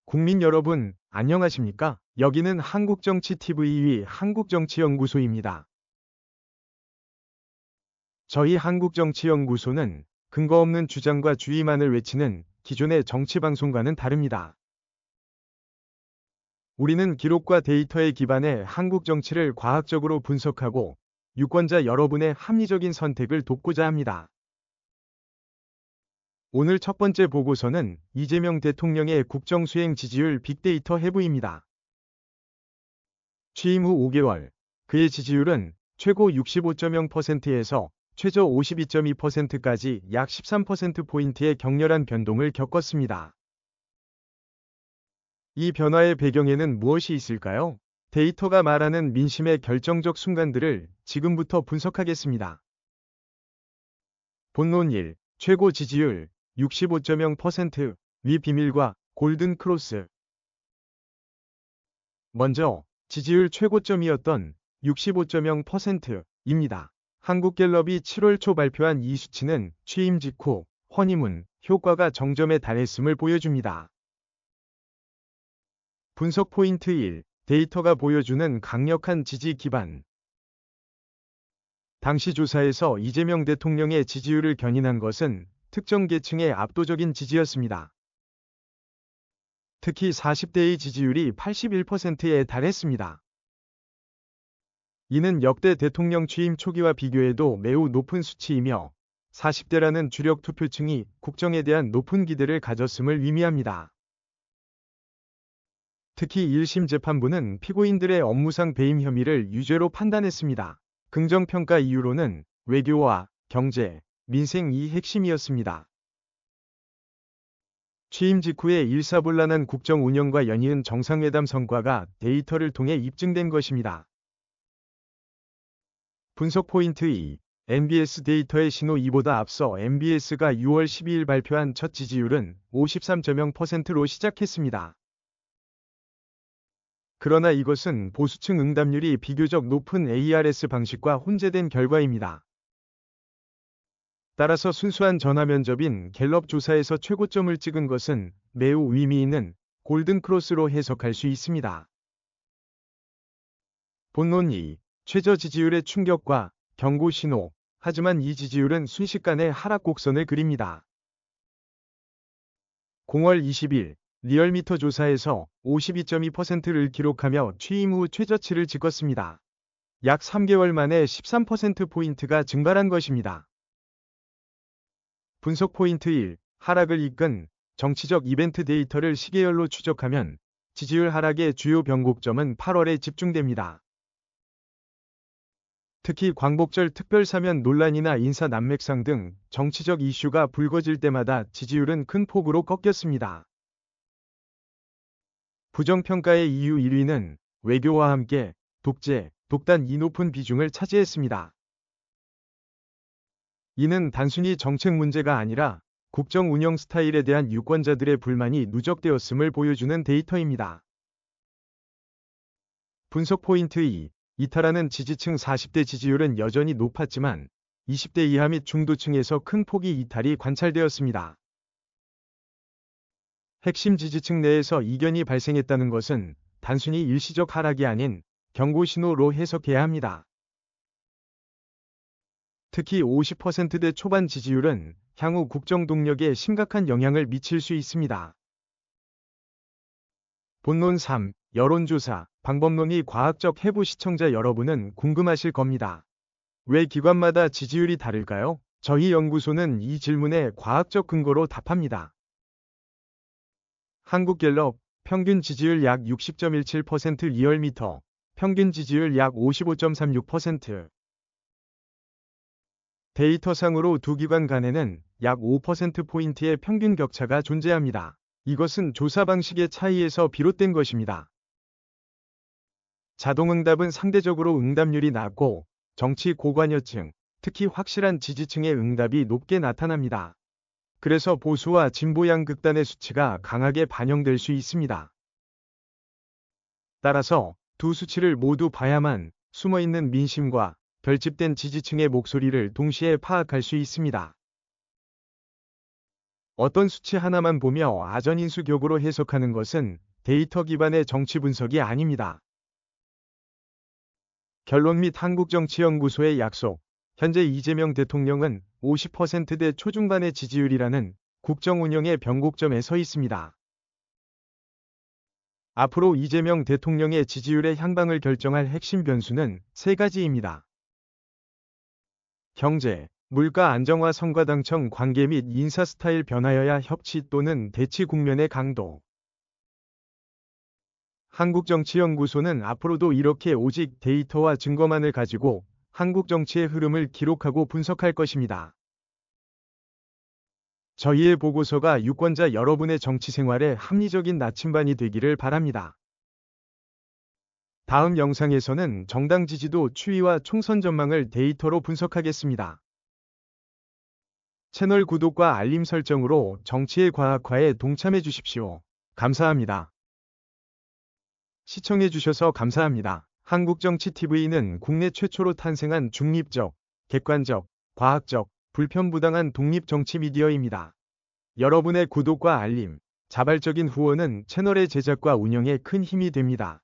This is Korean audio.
국민 여러분, 안녕하십니까? 여기는 한국정치TV 한국정치연구소입니다. 저희 한국정치연구소는 근거 없는 주장과 주의만을 외치는 기존의 정치방송과는 다릅니다. 우리는 기록과 데이터에 기반해 한국 정치를 과학적으로 분석하고 유권자 여러분의 합리적인 선택을 돕고자 합니다. 오늘 첫 번째 보고서는 이재명 대통령의 국정수행 지지율 빅데이터 해부입니다. 취임 후 5개월, 그의 지지율은 최고 65.0%에서 최저 52.2%까지 약 13%포인트의 격렬한 변동을 겪었습니다. 이 변화의 배경에는 무엇이 있을까요? 데이터가 말하는 민심의 결정적 순간들을 지금부터 분석하겠습니다. 본론 1. 최고 지지율 65.0% 위 비밀과 골든 크로스. 먼저 지지율 최고점이었던 65.0%입니다. 한국갤럽이 7월 초 발표한 이 수치는 취임 직후 허니문 효과가 정점에 달했음을 보여줍니다. 분석 포인트 1. 데이터가 보여주는 강력한 지지 기반. 당시 조사에서 이재명 대통령의 지지율을 견인한 것은 특정 계층의 압도적인 지지였습니다. 특히 40대의 지지율이 81%에 달했습니다. 이는 역대 대통령 취임 초기와 비교해도 매우 높은 수치이며 40대라는 주력 투표층이 국정에 대한 높은 기대를 가졌음을 의미합니다. 특히 1심 재판부는 피고인들의 업무상 배임 혐의를 유죄로 판단했습니다. 긍정평가 이유로는 외교와 경제, 민생이 핵심이었습니다. 취임 직후의 일사불란한 국정 운영과 연이은 정상회담 성과가 데이터를 통해 입증된 것입니다. 분석 포인트 2. MBS 데이터의 신호 2보다 앞서 MBS가 6월 12일 발표한 첫 지지율은 53.0%로 시작했습니다. 그러나 이것은 보수층 응답률이 비교적 높은 ARS 방식과 혼재된 결과입니다. 따라서 순수한 전화 면접인 갤럽 조사에서 최고점을 찍은 것은 매우 의미 있는 골든 크로스로 해석할 수 있습니다. 본론 2. 최저 지지율의 충격과 경고 신호. 하지만 이 지지율은 순식간에 하락 곡선을 그립니다. 0월 20일 리얼미터 조사에서 52.2%를 기록하며 취임 후 최저치를 찍었습니다. 약 3개월 만에 13%포인트가 증발한 것입니다. 분석 포인트 1. 하락을 이끈 정치적 이벤트 데이터를 시계열로 추적하면 지지율 하락의 주요 변곡점은 8월에 집중됩니다. 특히 광복절 특별사면 논란이나 인사 난맥상 등 정치적 이슈가 불거질 때마다 지지율은 큰 폭으로 꺾였습니다. 부정평가의 이유 1위는 외교와 함께 독재, 독단 이 높은 비중을 차지했습니다. 이는 단순히 정책 문제가 아니라 국정 운영 스타일에 대한 유권자들의 불만이 누적되었음을 보여주는 데이터입니다. 분석 포인트 2. 이탈하는 지지층 40대 지지율은 여전히 높았지만 20대 이하 및 중도층에서 큰 폭의 이탈이 관찰되었습니다. 핵심 지지층 내에서 이견이 발생했다는 것은 단순히 일시적 하락이 아닌 경고 신호로 해석해야 합니다. 특히 50%대 초반 지지율은 향후 국정 동력에 심각한 영향을 미칠 수 있습니다. 본론 3. 여론조사, 방법론이 과학적 해부. 시청자 여러분은 궁금하실 겁니다. 왜 기관마다 지지율이 다를까요? 저희 연구소는 이 질문에 과학적 근거로 답합니다. 한국갤럽, 평균 지지율 약 60.17% 리얼미터, 평균 지지율 약 55.36%. 데이터상으로 두 기관 간에는 약 5%포인트의 평균 격차가 존재합니다. 이것은 조사 방식의 차이에서 비롯된 것입니다. 자동응답은 상대적으로 응답률이 낮고 정치 고관여층, 특히 확실한 지지층의 응답이 높게 나타납니다. 그래서 보수와 진보 양 극단의 수치가 강하게 반영될 수 있습니다. 따라서 두 수치를 모두 봐야만 숨어있는 민심과 결집된 지지층의 목소리를 동시에 파악할 수 있습니다. 어떤 수치 하나만 보며 아전인수격으로 해석하는 것은 데이터 기반의 정치 분석이 아닙니다. 결론 및 한국정치연구소의 약속. 현재 이재명 대통령은 50%대 초중반의 지지율이라는 국정 운영의 변곡점에 서 있습니다. 앞으로 이재명 대통령의 지지율의 향방을 결정할 핵심 변수는 세 가지입니다. 경제, 물가 안정화 성과당청 관계 및 인사 스타일 변화여야 협치 또는 대치 국면의 강도. 한국정치연구소는 앞으로도 이렇게 오직 데이터와 증거만을 가지고 한국 정치의 흐름을 기록하고 분석할 것입니다. 저희의 보고서가 유권자 여러분의 정치 생활에 합리적인 나침반이 되기를 바랍니다. 다음 영상에서는 정당 지지도 추이와 총선 전망을 데이터로 분석하겠습니다. 채널 구독과 알림 설정으로 정치의 과학화에 동참해 주십시오. 감사합니다. 시청해주셔서 감사합니다. 한국정치TV는 국내 최초로 탄생한 중립적, 객관적, 과학적, 불편부당한 독립정치 미디어입니다. 여러분의 구독과 알림, 자발적인 후원은 채널의 제작과 운영에 큰 힘이 됩니다.